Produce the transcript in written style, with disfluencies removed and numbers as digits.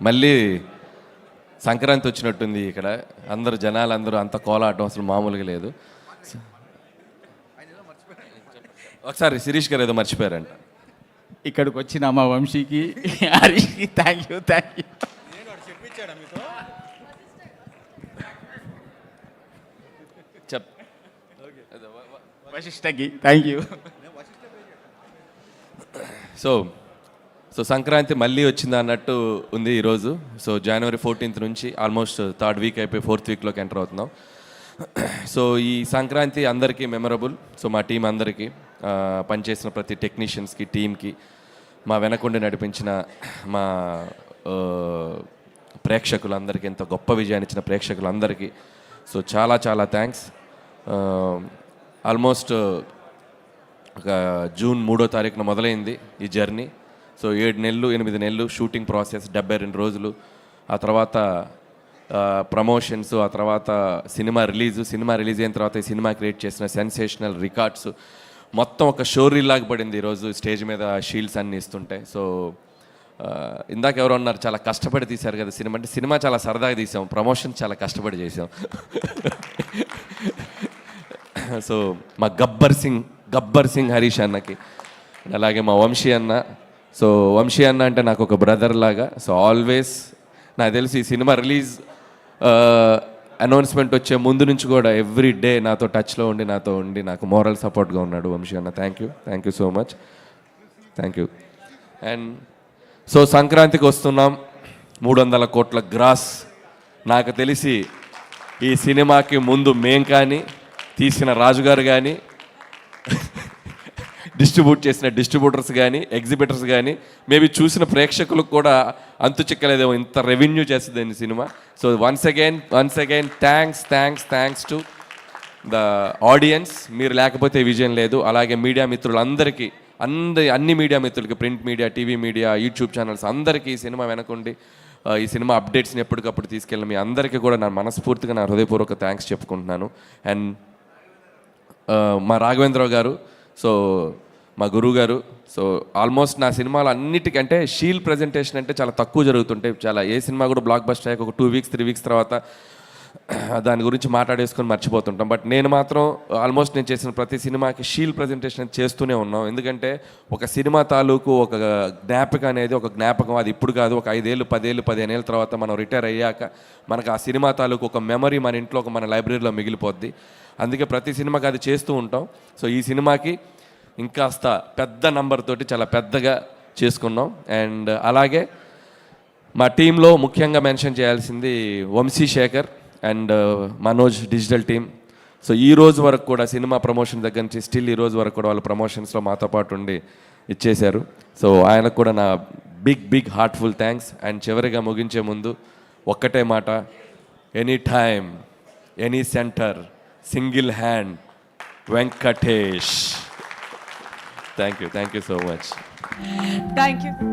మళ్ళీ సంక్రాంతి వచ్చినట్టుంది ఇక్కడ. అందరు జనాలందరూ అంత కోలాటం అసలు మామూలుగా లేదు. ఒకసారి శిరీష్ గారు ఏదో మర్చిపోయారంట. ఇక్కడికి వచ్చిన మా వంశీకి హరీష్కి థ్యాంక్ యూ. చెప్ వశిష్ఠకి థ్యాంక్ యూ. సో సంక్రాంతి మళ్ళీ వచ్చింది అన్నట్టు ఉంది ఈరోజు. సో జనవరి 14th నుంచి ఆల్మోస్ట్ 3rd వీక్ అయిపోయి 4th వీక్లోకి ఎంటర్ అవుతున్నాం. సో ఈ సంక్రాంతి అందరికీ మెమరబుల్. సో మా టీం అందరికీ, పనిచేసిన ప్రతి టెక్నీషియన్స్కి, టీమ్కి, మా వెనకుండి నడిపించిన మా ప్రేక్షకులందరికీ, ఎంతో గొప్ప విజయాన్ని ఇచ్చిన ప్రేక్షకులందరికీ సో చాలా చాలా థ్యాంక్స్. ఆల్మోస్ట్ ఒక జూన్ 3వ తారీఖున మొదలైంది ఈ జర్నీ. సో 7 నెలలు 8 నెలలు షూటింగ్ ప్రాసెస్, 72 రోజులు, ఆ తర్వాత ప్రమోషన్స్, ఆ తర్వాత సినిమా రిలీజ్ అయిన తర్వాత ఈ సినిమా క్రియేట్ చేసిన సెన్సేషనల్ రికార్డ్స్ మొత్తం ఒక షోరీ లాగా పడింది ఈరోజు స్టేజ్ మీద షీల్డ్స్ అన్నీ ఇస్తుంటే. సో ఇందాక ఎవరు అన్నారు చాలా కష్టపడి తీశారు కదా సినిమా అంటే, సినిమా చాలా సరదాగా తీసాం, ప్రమోషన్ చాలా కష్టపడి చేసాం. సో మా గబ్బర్ సింగ్ హరీష్ అన్నకి, అలాగే మా వంశీ అన్న. సో వంశీ అన్న అంటే నాకు ఒక బ్రదర్ లాగా. సో ఆల్వేస్ నాకు తెలిసి ఈ సినిమా రిలీజ్ అనౌన్స్మెంట్ వచ్చే ముందు నుంచి కూడా ఎవ్రీ డే నాతో టచ్లో ఉండి నాకు మోరల్ సపోర్ట్గా ఉన్నాడు వంశీ అన్న. Thank you so much. Thank you. And so సంక్రాంతికి వస్తున్నాం, 300 కోట్ల గ్రాస్. నాకు తెలిసి ఈ సినిమాకి ముందు మేం కానీ, తీసిన రాజుగారు కానీ, డిస్ట్రిబ్యూట్ చేసిన డిస్ట్రిబ్యూటర్స్ కానీ, ఎగ్జిబిటర్స్ కానీ, మేబీ చూసిన ప్రేక్షకులకు కూడా అంతు చిక్కలేదేమో ఇంత రెవెన్యూ చేస్తుంది cinema. So once again thanks to the audience. మీరు లేకపోతే విజయం లేదు. అలాగే మీడియా మిత్రులందరికీ, అన్ని మీడియా మిత్రులకి, print media, TV media, YouTube channels అందరికీ ఈ సినిమా వెనకుండి ఈ సినిమా అప్డేట్స్ని ఎప్పటికప్పుడు తీసుకెళ్ళి మీ అందరికీ కూడా నా మనస్ఫూర్తిగా నా హృదయపూర్వక థ్యాంక్స్ చెప్పుకుంటున్నాను. అండ్ మా రాఘవేంద్రరావు గారు, సో మా గురువు గారు. సో ఆల్మోస్ట్ నా సినిమాలు అన్నిటికంటే షీల్ ప్రజెంటేషన్ అంటే చాలా తక్కువ జరుగుతుంటాయి. ఏ సినిమా కూడా బ్లాక్ బస్టర్ అయ్యాక ఒక 2 వీక్స్ 3 వీక్స్ తర్వాత దాని గురించి మాట్లాడేసుకొని మర్చిపోతుంటాం. బట్ నేను మాత్రం ఆల్మోస్ట్ నేను చేసిన ప్రతి సినిమాకి షీల్ ప్రజెంటేషన్ చేస్తూనే ఉన్నాం. ఎందుకంటే ఒక సినిమా తాలూకు ఒక జ్ఞాపకం అనేది, ఒక జ్ఞాపకం అది ఇప్పుడు కాదు, ఒక 5 ఏళ్ళు 10 ఏళ్ళు 15 ఏళ్ళ తర్వాత మనం రిటైర్ అయ్యాక మనకు ఆ సినిమా తాలూకు ఒక మెమరీ మన ఇంట్లో, మన లైబ్రరీలో మిగిలిపోద్ది. అందుకే ప్రతి సినిమాకి అది చేస్తూ ఉంటాం. సో ఈ సినిమాకి ఇంకాస్త పెద్ద నంబర్ తోటి చాలా పెద్దగా చేసుకున్నాం. అండ్ అలాగే మా టీంలో ముఖ్యంగా మెన్షన్ చేయాల్సింది Vamsi Shekhar and Manoj digital team. So ఈ రోజు వరకు కూడా సినిమా ప్రమోషన్ దగ్గర నుంచి స్టిల్ ఈ రోజు వరకు కూడా వాళ్ళు ప్రమోషన్స్లో మాతో పాటు ఉండి ఇచ్చేశారు. సో ఆయనకు కూడా నా బిగ్ హార్ట్ఫుల్ థ్యాంక్స్. అండ్ చివరిగా ముగించే ముందు ఒక్కటే మాట, any time any centre single hand Venkatesh. Thank you so much. Thank you.